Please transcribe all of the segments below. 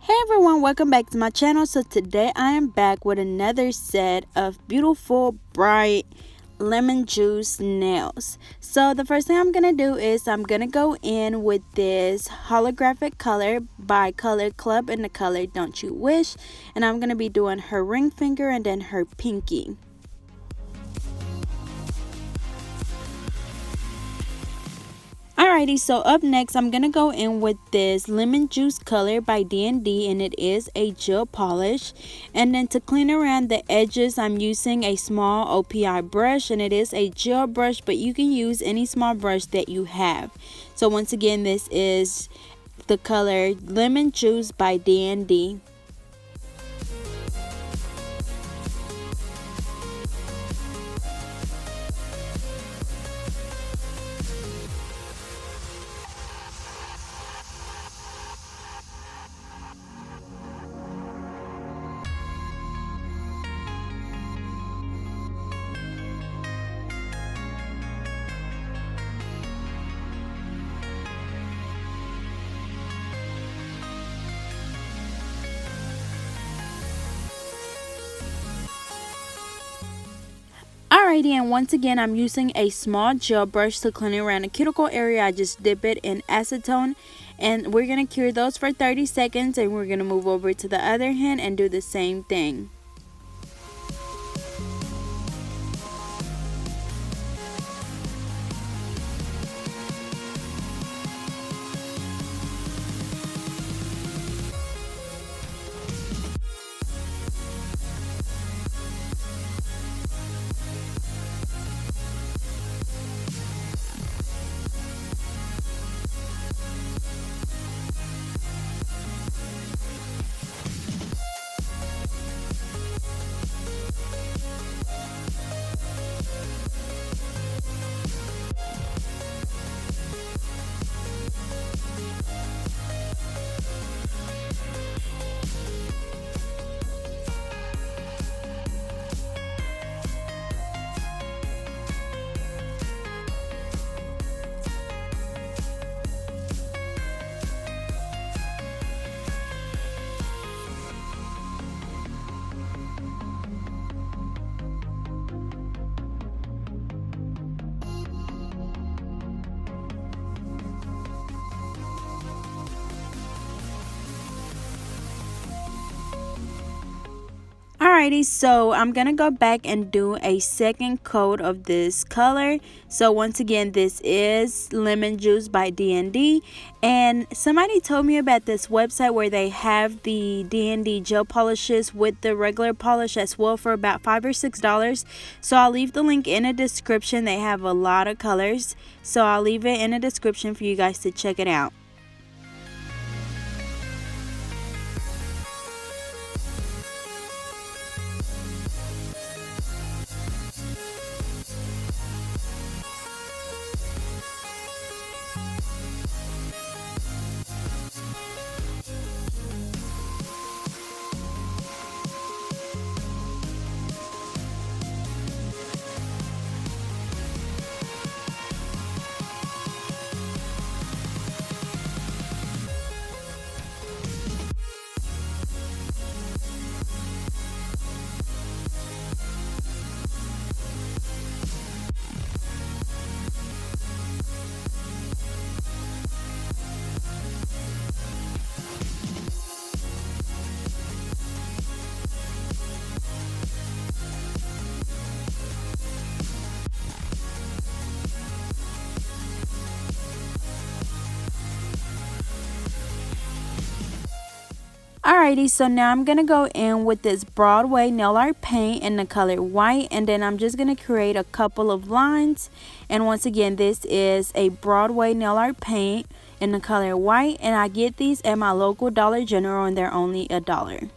Hey everyone, welcome back to my channel. So today I am back with another set of beautiful bright lemon juice nails. So the first thing I'm gonna do is I'm gonna go in with this holographic color by Color Club in the color Don't You Wish, and I'm gonna be doing her ring finger and then her pinky. Alrighty, so up next I'm gonna go in with this lemon juice color by D&D, and it is a gel polish. And then to clean around the edges, I'm using a small OPI brush, and it is a gel brush, but you can use any small brush that you have. So once again, this is the color Lemon Juice by D&D. Alrighty, and once again I'm using a small gel brush to clean around the cuticle area. I just dip it in acetone, and we're going to cure those for 30 seconds, and we're going to move over to the other hand and do the same thing. Alrighty, so I'm gonna go back and do a second coat of this color. So once again, this is Lemon Juice by D&D, and somebody told me about this website where they have the D&D gel polishes with the regular polish as well for about $5 or $6. So I'll leave the link in the description. They have a lot of colors, so I'll leave it in the description for you guys to check it out. Alrighty, so now I'm going to go in with this Broadway nail art paint in the color white, and then I'm just going to create a couple of lines. And once again, this is a Broadway nail art paint in the color white, and I get these at my local Dollar General, and they're only $1.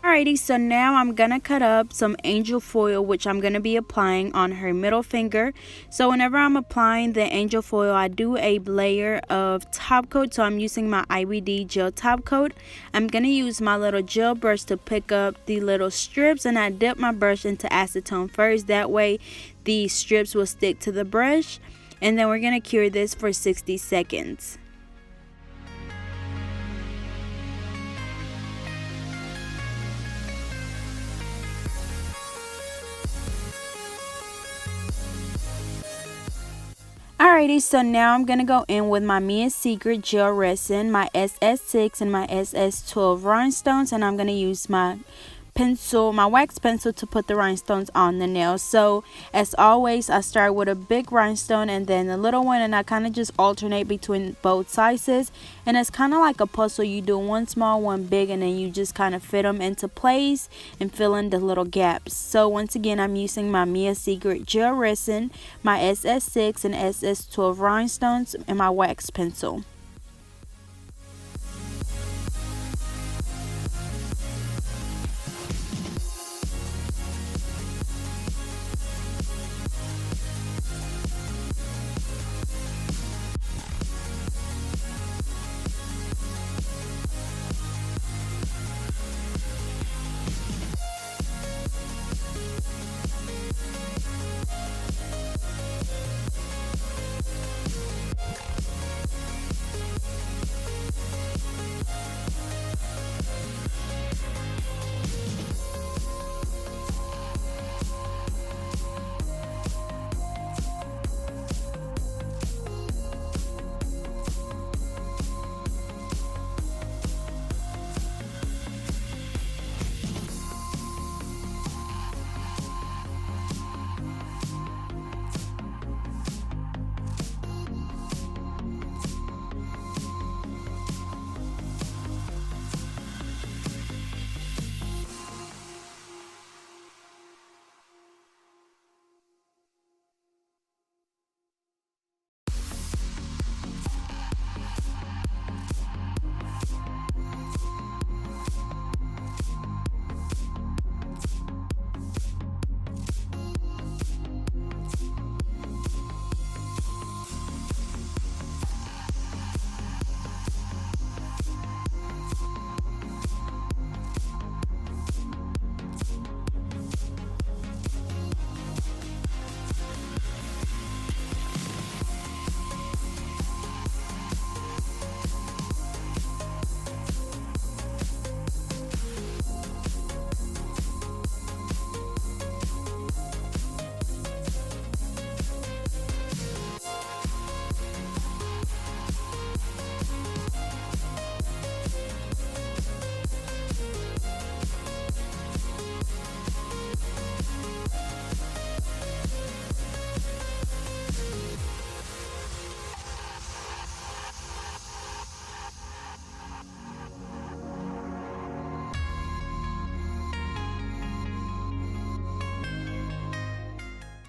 Alrighty, so now I'm gonna cut up some angel foil, which I'm gonna be applying on her middle finger. So whenever I'm applying the angel foil, I do a layer of top coat. So I'm using my IBD gel top coat. I'm gonna use my little gel brush to pick up the little strips, and I dip my brush into acetone first. That way the strips will stick to the brush, and then we're gonna cure this for 60 seconds. Alrighty, so now I'm going to go in with my Mia Secret Gel Resin, my SS6 and my SS12 rhinestones, and I'm going to use my pencil, my wax pencil, to put the rhinestones on the nail. So as always, I start with a big rhinestone and then a little one, and I kind of just alternate between both sizes, and it's kind of like a puzzle. You do one small, one big, and then you just kind of fit them into place and fill in the little gaps. So once again, I'm using my Mia Secret Gel Resin, my SS6 and SS12 rhinestones, and my wax pencil.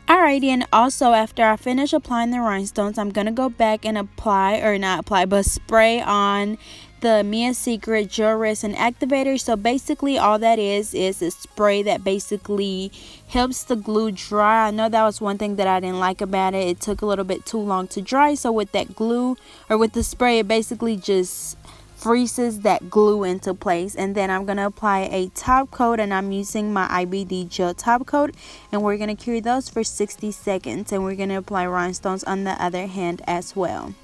Alrighty, and also after I finish applying the rhinestones, I'm gonna go back and spray on the Mia Secret Gel Resin Activator. So basically all that is a spray that basically helps the glue dry. I know that was one thing that I didn't like about it. It took a little bit too long to dry. So with that glue, or with the spray, it basically just freezes that glue into place. And then I'm going to apply a top coat, and I'm using my IBD gel top coat, and we're going to cure those for 60 seconds, and we're going to apply rhinestones on the other hand as well.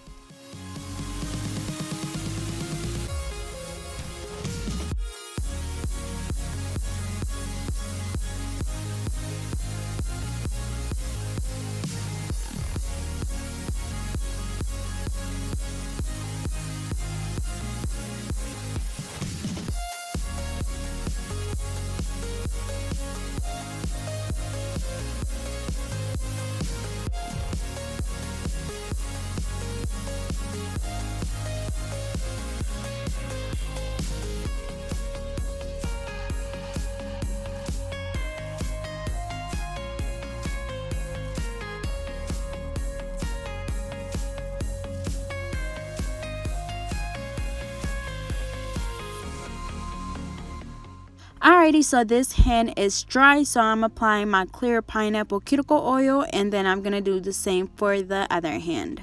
Alrighty, so this hand is dry, so I'm applying my clear pineapple cuticle oil, and then I'm going to do the same for the other hand.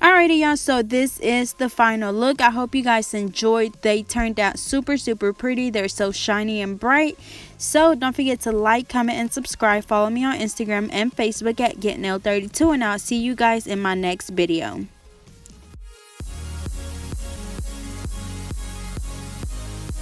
Alrighty, y'all, so this is the final look. I hope you guys enjoyed. They turned out super pretty. They're so shiny and bright. So don't forget to like, comment, and subscribe. Follow me on Instagram and Facebook at GetNailed32, and I'll see you guys in my next video.